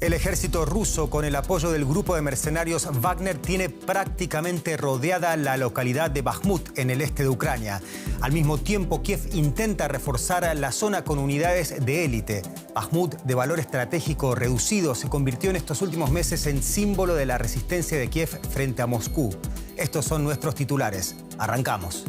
El ejército ruso, con el apoyo del grupo de mercenarios Wagner, tiene prácticamente rodeada la localidad de Bakhmut, en el este de Ucrania. Al mismo tiempo, Kiev intenta reforzar la zona con unidades de élite. Bakhmut, de valor estratégico reducido, se convirtió en estos últimos meses en símbolo de la resistencia de Kiev frente a Moscú. Estos son nuestros titulares. Arrancamos.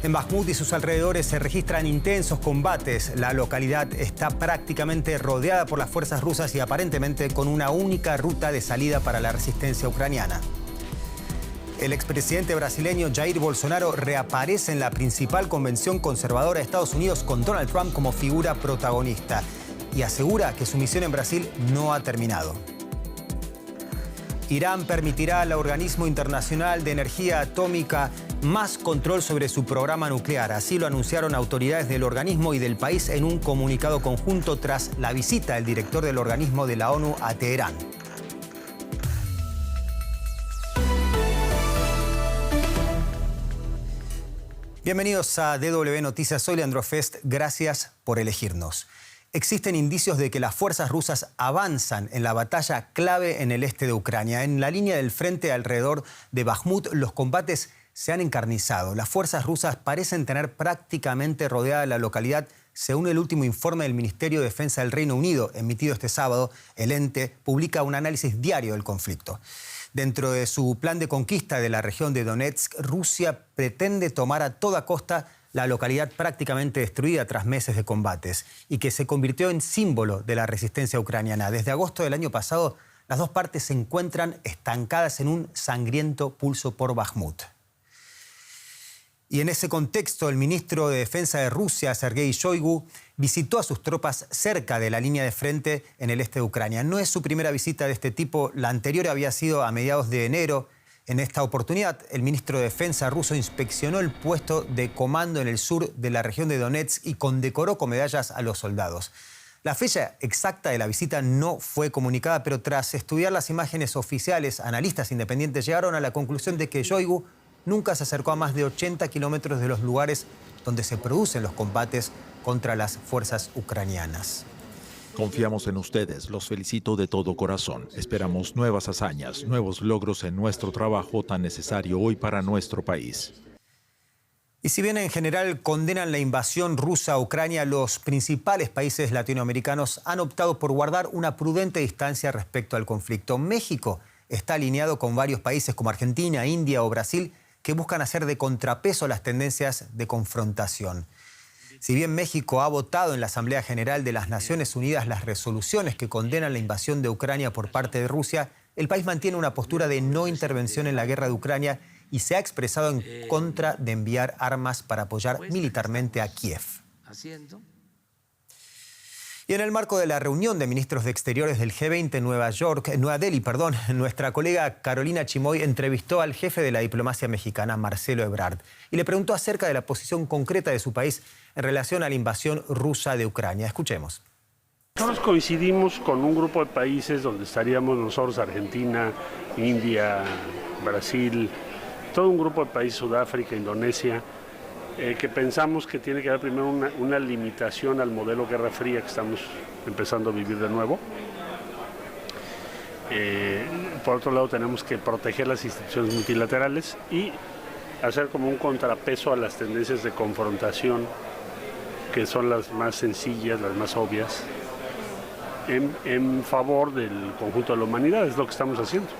En Bakhmut y sus alrededores se registran intensos combates. La localidad está prácticamente rodeada por las fuerzas rusas y aparentemente con una única ruta de salida para la resistencia ucraniana. El expresidente brasileño Jair Bolsonaro reaparece en la principal convención conservadora de Estados Unidos con Donald Trump como figura protagonista y asegura que su misión en Brasil no ha terminado. Irán permitirá al Organismo Internacional de Energía Atómica más control sobre su programa nuclear. Así lo anunciaron autoridades del organismo y del país en un comunicado conjunto tras la visita del director del organismo de la ONU a Teherán. Bienvenidos a DW Noticias. Soy Leandro Fest. Gracias por elegirnos. Existen indicios de que las fuerzas rusas avanzan en la batalla clave en el este de Ucrania. En la línea del frente alrededor de Bakhmut, los combates se han encarnizado. Las fuerzas rusas parecen tener prácticamente rodeada la localidad. Según el último informe del Ministerio de Defensa del Reino Unido, emitido este sábado, el ente publica un análisis diario del conflicto. Dentro de su plan de conquista de la región de Donetsk, Rusia pretende tomar a toda costa la localidad prácticamente destruida tras meses de combates y que se convirtió en símbolo de la resistencia ucraniana. Desde agosto del año pasado, las dos partes se encuentran estancadas en un sangriento pulso por Bakhmut. Y en ese contexto, el ministro de Defensa de Rusia, Sergei Shoigu, visitó a sus tropas cerca de la línea de frente en el este de Ucrania. No es su primera visita de este tipo, la anterior había sido a mediados de enero. En esta oportunidad, el ministro de Defensa ruso inspeccionó el puesto de comando en el sur de la región de Donetsk y condecoró con medallas a los soldados. La fecha exacta de la visita no fue comunicada, pero tras estudiar las imágenes oficiales, analistas independientes llegaron a la conclusión de que Shoigu nunca se acercó a más de 80 kilómetros de los lugares donde se producen los combates contra las fuerzas ucranianas. Confiamos en ustedes, los felicito de todo corazón. Esperamos nuevas hazañas, nuevos logros en nuestro trabajo tan necesario hoy para nuestro país. Y si bien en general condenan la invasión rusa a Ucrania, los principales países latinoamericanos han optado por guardar una prudente distancia respecto al conflicto. México está alineado con varios países como Argentina, India o Brasil que buscan hacer de contrapeso a las tendencias de confrontación. Si bien México ha votado en la Asamblea General de las Naciones Unidas las resoluciones que condenan la invasión de Ucrania por parte de Rusia, el país mantiene una postura de no intervención en la guerra de Ucrania y se ha expresado en contra de enviar armas para apoyar militarmente a Kiev. Y en el marco de la reunión de ministros de Exteriores del G20 en Nueva Delhi, nuestra colega Carolina Chimoy entrevistó al jefe de la diplomacia mexicana, Marcelo Ebrard, y le preguntó acerca de la posición concreta de su país en relación a la invasión rusa de Ucrania. Escuchemos. Nosotros coincidimos con un grupo de países donde estaríamos nosotros, Argentina, India, Brasil, todo un grupo de países, Sudáfrica, Indonesia, que pensamos que tiene que haber primero una limitación al modelo Guerra Fría que estamos empezando a vivir de nuevo. Por otro lado, tenemos que proteger las instituciones multilaterales y hacer como un contrapeso a las tendencias de confrontación, que son las más sencillas, las más obvias, en favor del conjunto de la humanidad. Es lo que estamos haciendo.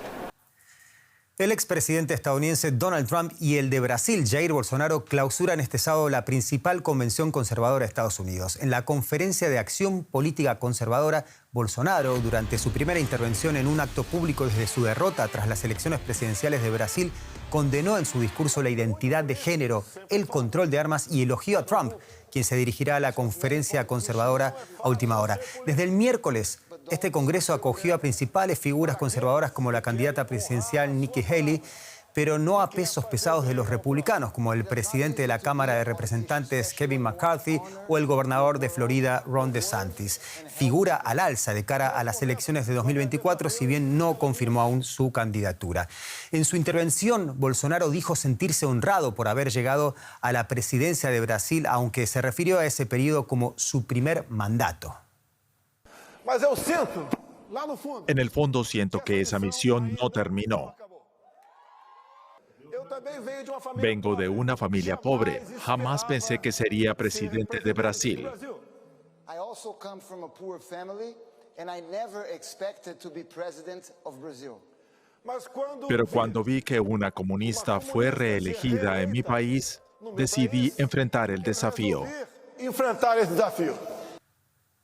El expresidente estadounidense Donald Trump y el de Brasil, Jair Bolsonaro, clausuran este sábado la principal convención conservadora de Estados Unidos. En la conferencia de acción política conservadora, Bolsonaro, durante su primera intervención en un acto público desde su derrota tras las elecciones presidenciales de Brasil, condenó en su discurso la identidad de género, el control de armas y elogió a Trump, quien se dirigirá a la conferencia conservadora a última hora. Desde el miércoles, este Congreso acogió a principales figuras conservadoras como la candidata presidencial Nikki Haley, pero no a pesos pesados de los republicanos, como el presidente de la Cámara de Representantes, Kevin McCarthy, o el gobernador de Florida, Ron DeSantis. Figura al alza de cara a las elecciones de 2024, si bien no confirmó aún su candidatura. En su intervención, Bolsonaro dijo sentirse honrado por haber llegado a la presidencia de Brasil, aunque se refirió a ese periodo como su primer mandato. Mas eu sinto En el fondo siento que esa misión no terminó. Vengo de una familia pobre. Jamás pensé que sería presidente de Brasil. I also come from a poor family, and I never expected to be president of Brazil. Pero cuando vi que una comunista fue reelegida en mi país, decidí enfrentar el desafío.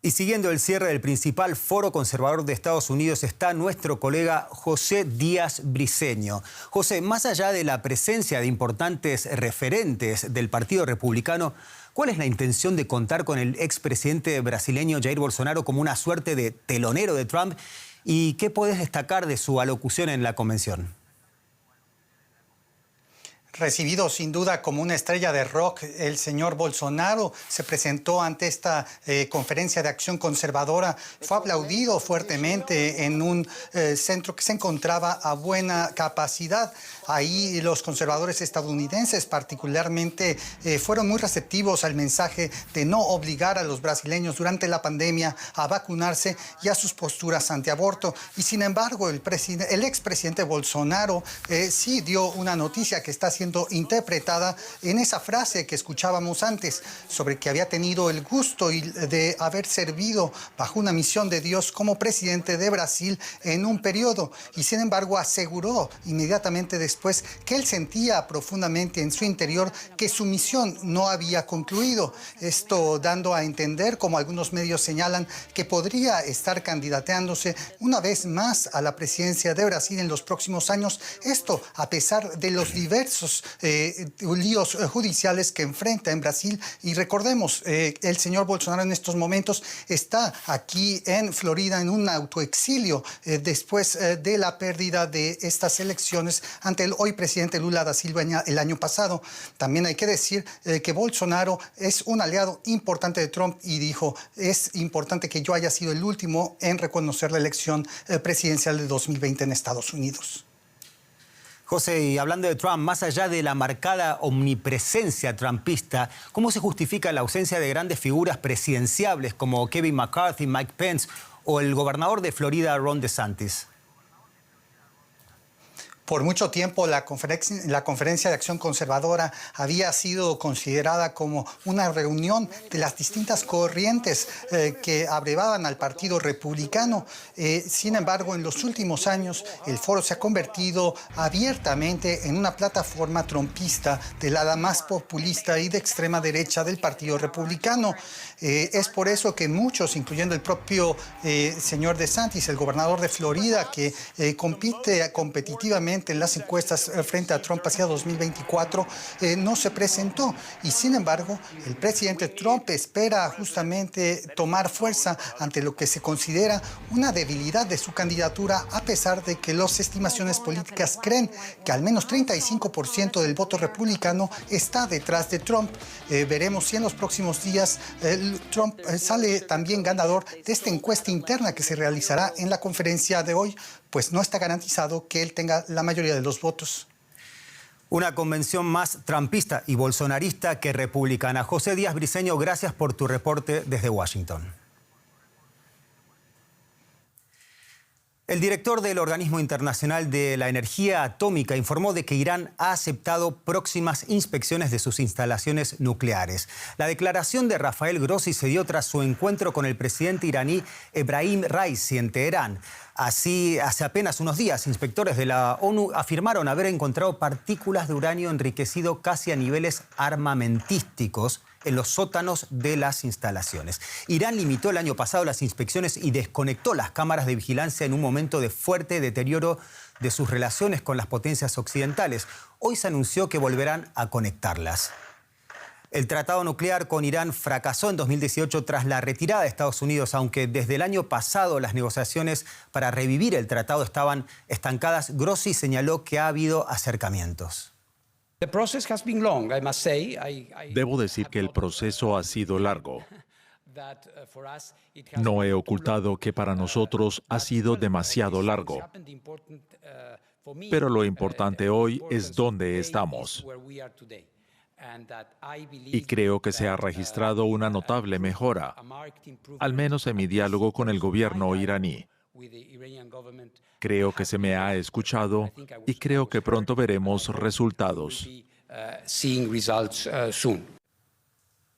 Y siguiendo el cierre del principal foro conservador de Estados Unidos está nuestro colega José Díaz Briceño. José, más allá de la presencia de importantes referentes del Partido Republicano, ¿cuál es la intención de contar con el expresidente brasileño Jair Bolsonaro como una suerte de telonero de Trump? ¿Y qué puedes destacar de su alocución en la convención? Recibido sin duda como una estrella de rock, el señor Bolsonaro se presentó ante esta conferencia de acción conservadora. Fue aplaudido fuertemente en un centro que se encontraba a buena capacidad. Ahí los conservadores estadounidenses particularmente fueron muy receptivos al mensaje de no obligar a los brasileños durante la pandemia a vacunarse y a sus posturas antiaborto. Y sin embargo, el expresidente Bolsonaro sí dio una noticia que está siendo interpretada en esa frase que escuchábamos antes sobre que había tenido el gusto de haber servido bajo una misión de Dios como presidente de Brasil en un periodo, y sin embargo aseguró inmediatamente después que él sentía profundamente en su interior que su misión no había concluido, esto dando a entender, como algunos medios señalan, que podría estar candidateándose una vez más a la presidencia de Brasil en los próximos años, esto a pesar de los diversos líos judiciales que enfrenta en Brasil. Y recordemos, el señor Bolsonaro en estos momentos está aquí en Florida en un autoexilio después de la pérdida de estas elecciones ante el hoy presidente Lula da Silva el año pasado. También hay que decir que Bolsonaro es un aliado importante de Trump y dijo, es importante que yo haya sido el último en reconocer la elección presidencial de 2020 en Estados Unidos. José, y hablando de Trump, más allá de la marcada omnipresencia trumpista, ¿cómo se justifica la ausencia de grandes figuras presidenciables como Kevin McCarthy, Mike Pence o el gobernador de Florida, Ron DeSantis? Por mucho tiempo la conferencia de acción conservadora había sido considerada como una reunión de las distintas corrientes que abrevaban al Partido Republicano. Sin embargo, en los últimos años el foro se ha convertido abiertamente en una plataforma trumpista del ala más populista y de extrema derecha del Partido Republicano. Es por eso que muchos, incluyendo el propio señor DeSantis, el gobernador de Florida, que compite competitivamente en las encuestas frente a Trump hacia 2024, no se presentó. Y sin embargo, el presidente Trump espera justamente tomar fuerza ante lo que se considera una debilidad de su candidatura, a pesar de que las estimaciones políticas creen que al menos 35% del voto republicano está detrás de Trump. Veremos si en los próximos días Trump sale también ganador de esta encuesta interna que se realizará en la conferencia de hoy, pues no está garantizado que él tenga la mayoría de los votos. Una convención más trumpista y bolsonarista que republicana. José Díaz Briceño, gracias por tu reporte desde Washington. El director del Organismo Internacional de la Energía Atómica informó de que Irán ha aceptado próximas inspecciones de sus instalaciones nucleares. La declaración de Rafael Grossi se dio tras su encuentro con el presidente iraní Ebrahim Raisi en Teherán. Así, hace apenas unos días, inspectores de la ONU afirmaron haber encontrado partículas de uranio enriquecido casi a niveles armamentísticos en los sótanos de las instalaciones. Irán limitó el año pasado las inspecciones y desconectó las cámaras de vigilancia en un momento de fuerte deterioro de sus relaciones con las potencias occidentales. Hoy se anunció que volverán a conectarlas. El tratado nuclear con Irán fracasó en 2018 tras la retirada de Estados Unidos, aunque desde el año pasado las negociaciones para revivir el tratado estaban estancadas. Grossi señaló que ha habido acercamientos. Debo decir que el proceso ha sido largo. No he ocultado que para nosotros ha sido demasiado largo. Pero lo importante hoy es dónde estamos. Y creo que se ha registrado una notable mejora, al menos en mi diálogo con el gobierno iraní. Creo que se me ha escuchado y creo que pronto veremos resultados.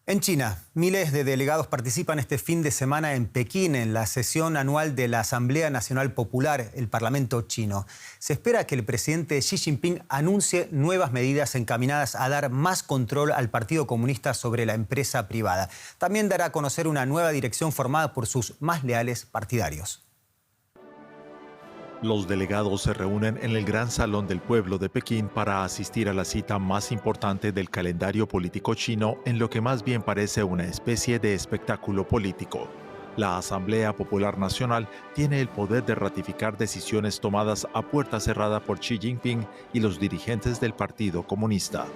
En China, miles de delegados participan este fin de semana en Pekín en la sesión anual de la Asamblea Nacional Popular, el Parlamento chino. Se espera que el presidente Xi Jinping anuncie nuevas medidas encaminadas a dar más control al Partido Comunista sobre la empresa privada. También dará a conocer una nueva dirección formada por sus más leales partidarios. Los delegados se reúnen en el Gran Salón del Pueblo de Pekín para asistir a la cita más importante del calendario político chino en lo que más bien parece una especie de espectáculo político. La Asamblea Popular Nacional tiene el poder de ratificar decisiones tomadas a puerta cerrada por Xi Jinping y los dirigentes del Partido Comunista.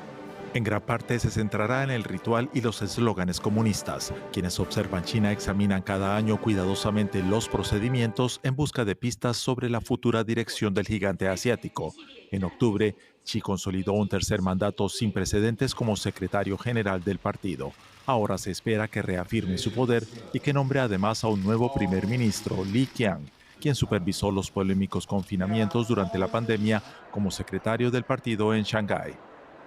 En gran parte se centrará en el ritual y los eslóganes comunistas. Quienes observan China examinan cada año cuidadosamente los procedimientos en busca de pistas sobre la futura dirección del gigante asiático. En octubre, Xi consolidó un tercer mandato sin precedentes como secretario general del partido. Ahora se espera que reafirme su poder y que nombre además a un nuevo primer ministro, Li Qiang, quien supervisó los polémicos confinamientos durante la pandemia como secretario del partido en Shanghái.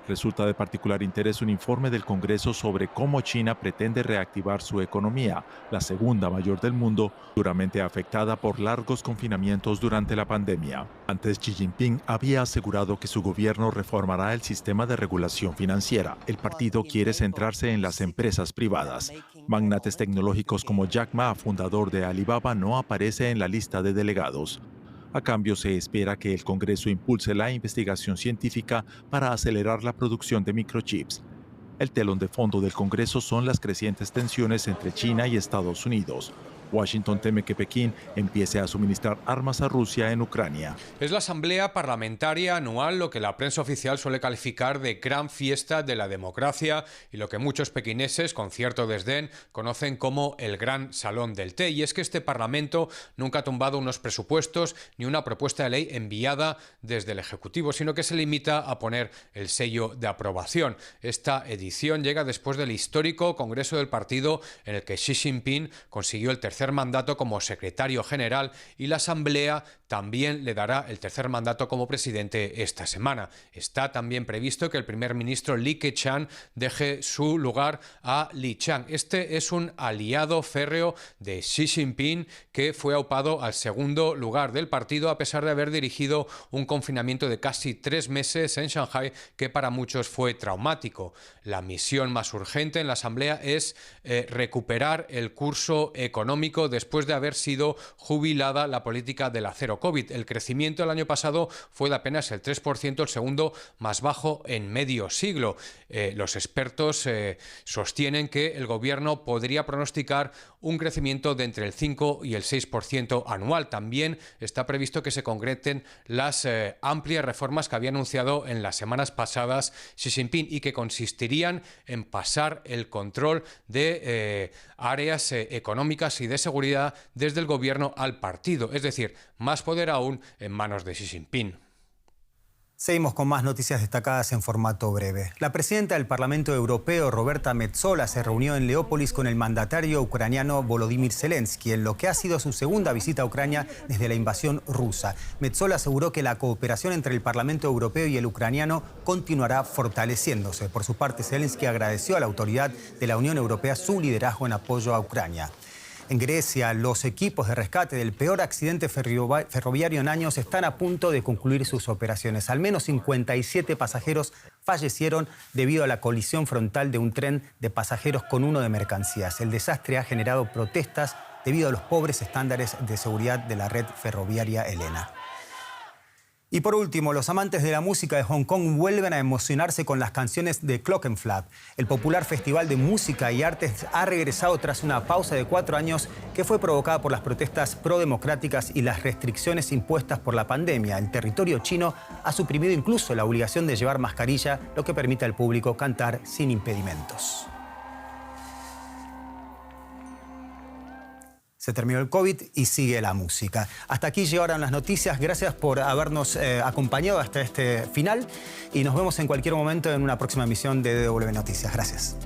Resulta de particular interés un informe del Congreso sobre cómo China pretende reactivar su economía, la segunda mayor del mundo, duramente afectada por largos confinamientos durante la pandemia. Antes, Xi Jinping había asegurado que su gobierno reformará el sistema de regulación financiera. El partido quiere centrarse en las empresas privadas. Magnates tecnológicos como Jack Ma, fundador de Alibaba, no aparece en la lista de delegados. A cambio, se espera que el Congreso impulse la investigación científica para acelerar la producción de microchips. El telón de fondo del Congreso son las crecientes tensiones entre China y Estados Unidos. Washington teme que Pekín empiece a suministrar armas a Rusia en Ucrania. Es la Asamblea Parlamentaria Anual lo que la prensa oficial suele calificar de gran fiesta de la democracia y lo que muchos pequineses, con cierto desdén, conocen como el Gran Salón del Té. Y es que este Parlamento nunca ha tumbado unos presupuestos ni una propuesta de ley enviada desde el Ejecutivo, sino que se limita a poner el sello de aprobación. Esta edición llega después del histórico Congreso del Partido en el que Xi Jinping consiguió el tercer mandato como secretario general y la Asamblea también le dará el tercer mandato como presidente esta semana. Está también previsto que el primer ministro Li Keqiang deje su lugar a Li Qiang. Este es un aliado férreo de Xi Jinping que fue aupado al segundo lugar del partido a pesar de haber dirigido un confinamiento de casi 3 meses en Shanghái que para muchos fue traumático. La misión más urgente en la Asamblea es recuperar el curso económico después de haber sido jubilada la política del cero COVID. El crecimiento el año pasado fue de apenas el 3%, el segundo más bajo en medio siglo. Los expertos sostienen que el gobierno podría pronosticar un crecimiento de entre el 5 y el 6% anual. También está previsto que se concreten las amplias reformas que había anunciado en las semanas pasadas Xi Jinping y que consistirían en pasar el control de áreas económicas y de seguridad desde el gobierno al partido, es decir, más poder aún en manos de Xi Jinping. Seguimos con más noticias destacadas en formato breve. La presidenta del Parlamento Europeo, Roberta Metsola, se reunió en Leópolis con el mandatario ucraniano Volodymyr Zelensky, en lo que ha sido su segunda visita a Ucrania desde la invasión rusa. Metsola aseguró que la cooperación entre el Parlamento Europeo y el ucraniano continuará fortaleciéndose. Por su parte, Zelensky agradeció a la autoridad de la Unión Europea su liderazgo en apoyo a Ucrania. En Grecia, los equipos de rescate del peor accidente ferroviario en años están a punto de concluir sus operaciones. Al menos 57 pasajeros fallecieron debido a la colisión frontal de un tren de pasajeros con uno de mercancías. El desastre ha generado protestas debido a los pobres estándares de seguridad de la red ferroviaria helena. Y por último, los amantes de la música de Hong Kong vuelven a emocionarse con las canciones de Clockenflap. El popular festival de música y artes ha regresado tras una pausa de 4 años que fue provocada por las protestas prodemocráticas y las restricciones impuestas por la pandemia. El territorio chino ha suprimido incluso la obligación de llevar mascarilla, lo que permite al público cantar sin impedimentos. Se terminó el COVID y sigue la música. Hasta aquí llegaron las noticias. Gracias por habernos acompañado hasta este final y nos vemos en cualquier momento en una próxima emisión de DW Noticias. Gracias.